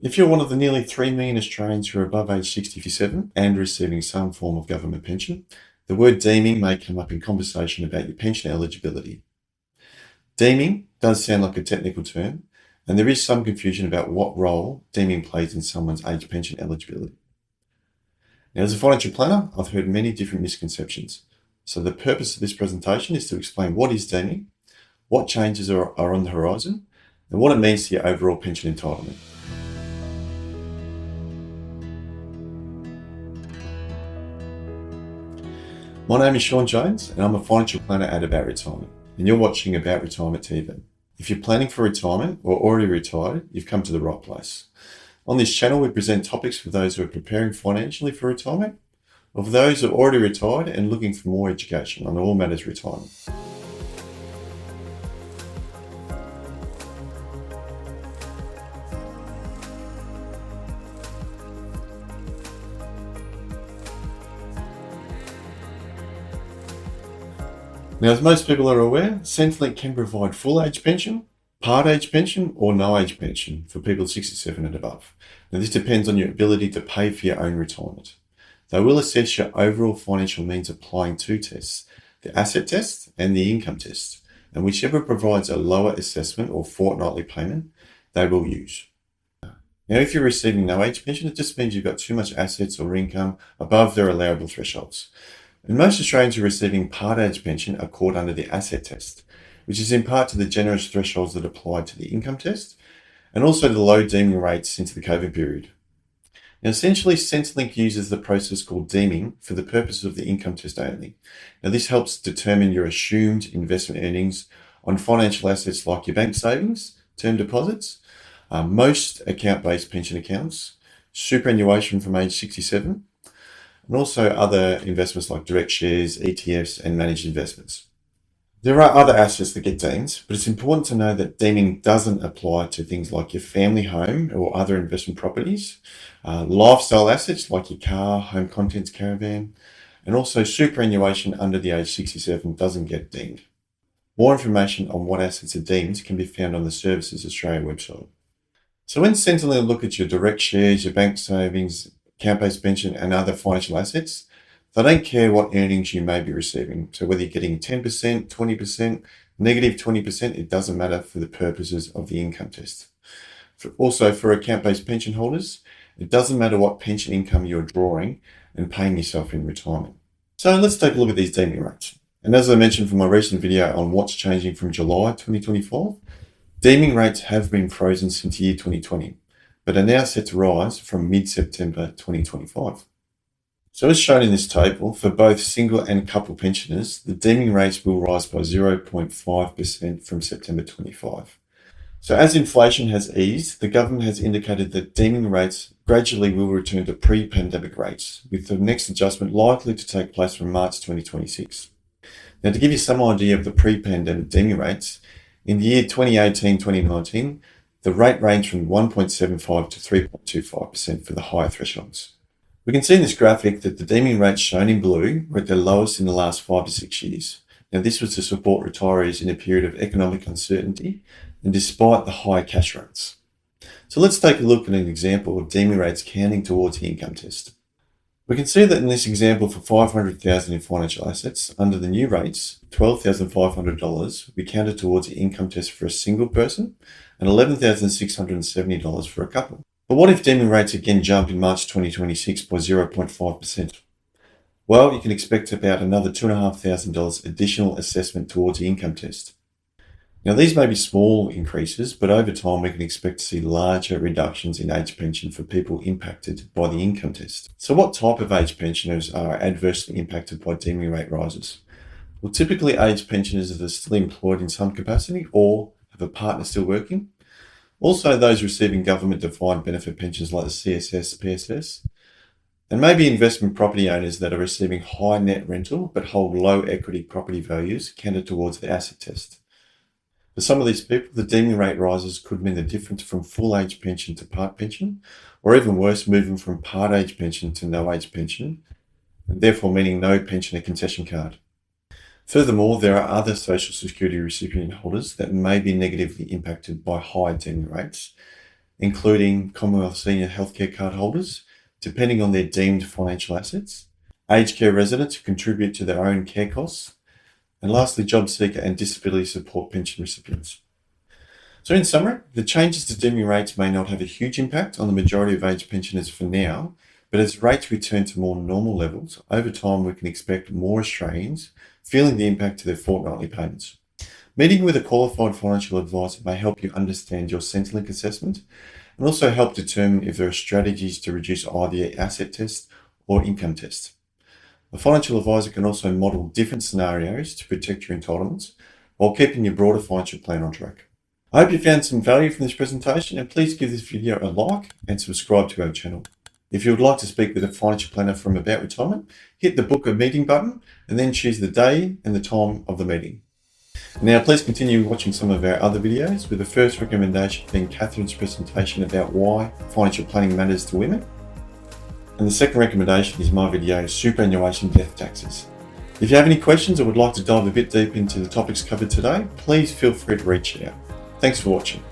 If you're one of the nearly 3 million Australians who are above age 67 and receiving some form of government pension, the word deeming may come up in conversation about your pension eligibility. Deeming does sound like a technical term, and there is some confusion about what role deeming plays in someone's age pension eligibility. Now, as a financial planner, I've heard many different misconceptions. So the purpose of this presentation is to explain what is deeming, what changes are on the horizon, and what it means to your overall pension entitlement. My name is Shaun Jones, and I'm a financial planner at About Retirement, and you're watching About Retirement TV. If you're planning for retirement or already retired, you've come to the right place. On this channel, we present topics for those who are preparing financially for retirement, or for those who are already retired and looking for more education on all matters retirement. Now, as most people are aware, Centrelink can provide full age pension, part age pension, or no age pension for people 67 and above. Now, this depends on your ability to pay for your own retirement. They will assess your overall financial means applying two tests, the asset test and the income test, and whichever provides a lower assessment or fortnightly payment, they will use. Now, if you're receiving no age pension, it just means you've got too much assets or income above their allowable thresholds. And most Australians who are receiving part age pension are caught under the asset test, which is in part to the generous thresholds that apply to the income test, and also the low deeming rates since the COVID period. Now, essentially, Centrelink uses the process called deeming for the purposes of the income test only. Now, this helps determine your assumed investment earnings on financial assets like your bank savings, term deposits, most account-based pension accounts, superannuation from age 67, and also other investments like direct shares, ETFs, and managed investments. There are other assets that get deemed, but it's important to know that deeming doesn't apply to things like your family home or other investment properties, lifestyle assets like your car, home contents caravan, and also superannuation under the age 67 doesn't get deemed. More information on what assets are deemed can be found on the Services Australia website. So when Centrelink look at your direct shares, your bank savings, account-based pension and other financial assets, they don't care what earnings you may be receiving. So whether you're getting 10%, 20%, negative 20%, it doesn't matter for the purposes of the income test. Also for account-based pension holders, it doesn't matter what pension income you're drawing and paying yourself in retirement. So let's take a look at these deeming rates. And as I mentioned from my recent video on what's changing from July 2024, deeming rates have been frozen since year 2020. But are now set to rise from mid-September 2025. So as shown in this table, for both single and couple pensioners, the deeming rates will rise by 0.5% from September 25. So as inflation has eased, the government has indicated that deeming rates gradually will return to pre-pandemic rates, with the next adjustment likely to take place from March 2026. Now, to give you some idea of the pre-pandemic deeming rates, in the year 2018-2019, the rate ranged from 1.75 to 3.25% for the higher thresholds. We can see in this graphic that the deeming rates shown in blue were at their lowest in the last 5 to 6 years. Now, this was to support retirees in a period of economic uncertainty and despite the high cash rates. So let's take a look at an example of deeming rates counting towards the income test. We can see that in this example for $500,000 in financial assets, under the new rates, $12,500 will be counted towards the income test for a single person and $11,670 for a couple. But what if deeming rates again jump in March 2026 by 0.5%? Well, you can expect about another $2,500 additional assessment towards the income test. Now, these may be small increases, but over time we can expect to see larger reductions in age pension for people impacted by the income test. So what type of age pensioners are adversely impacted by deeming rate rises? Well, typically age pensioners that are still employed in some capacity or have a partner still working. Also those receiving government defined benefit pensions like the CSS, PSS. And maybe investment property owners that are receiving high net rental but hold low equity property values counted towards the asset test. For some of these people, the deeming rate rises could mean the difference from full age pension to part pension, or even worse, moving from part age pension to no age pension, and therefore meaning no pensioner concession card. Furthermore, there are other social security recipient holders that may be negatively impacted by high deeming rates, including Commonwealth Seniors Health Card holders, depending on their deemed financial assets, aged care residents who contribute to their own care costs, and lastly, job seeker and disability support pension recipients. So in summary, the changes to deeming rates may not have a huge impact on the majority of age pensioners for now, but as rates return to more normal levels, over time we can expect more Australians feeling the impact to their fortnightly payments. Meeting with a qualified financial advisor may help you understand your Centrelink assessment and also help determine if there are strategies to reduce either your asset test or income test. A financial advisor can also model different scenarios to protect your entitlements while keeping your broader financial plan on track. I hope you found some value from this presentation, and please give this video a like and subscribe to our channel. If you would like to speak with a financial planner from About Retirement, hit the book a meeting button and then choose the day and the time of the meeting. Now please continue watching some of our other videos, with the first recommendation being Katherine's presentation about why financial planning matters to women. And the second recommendation is my video, Superannuation Death Taxes. If you have any questions or would like to dive a bit deep into the topics covered today, please feel free to reach out. Thanks for watching.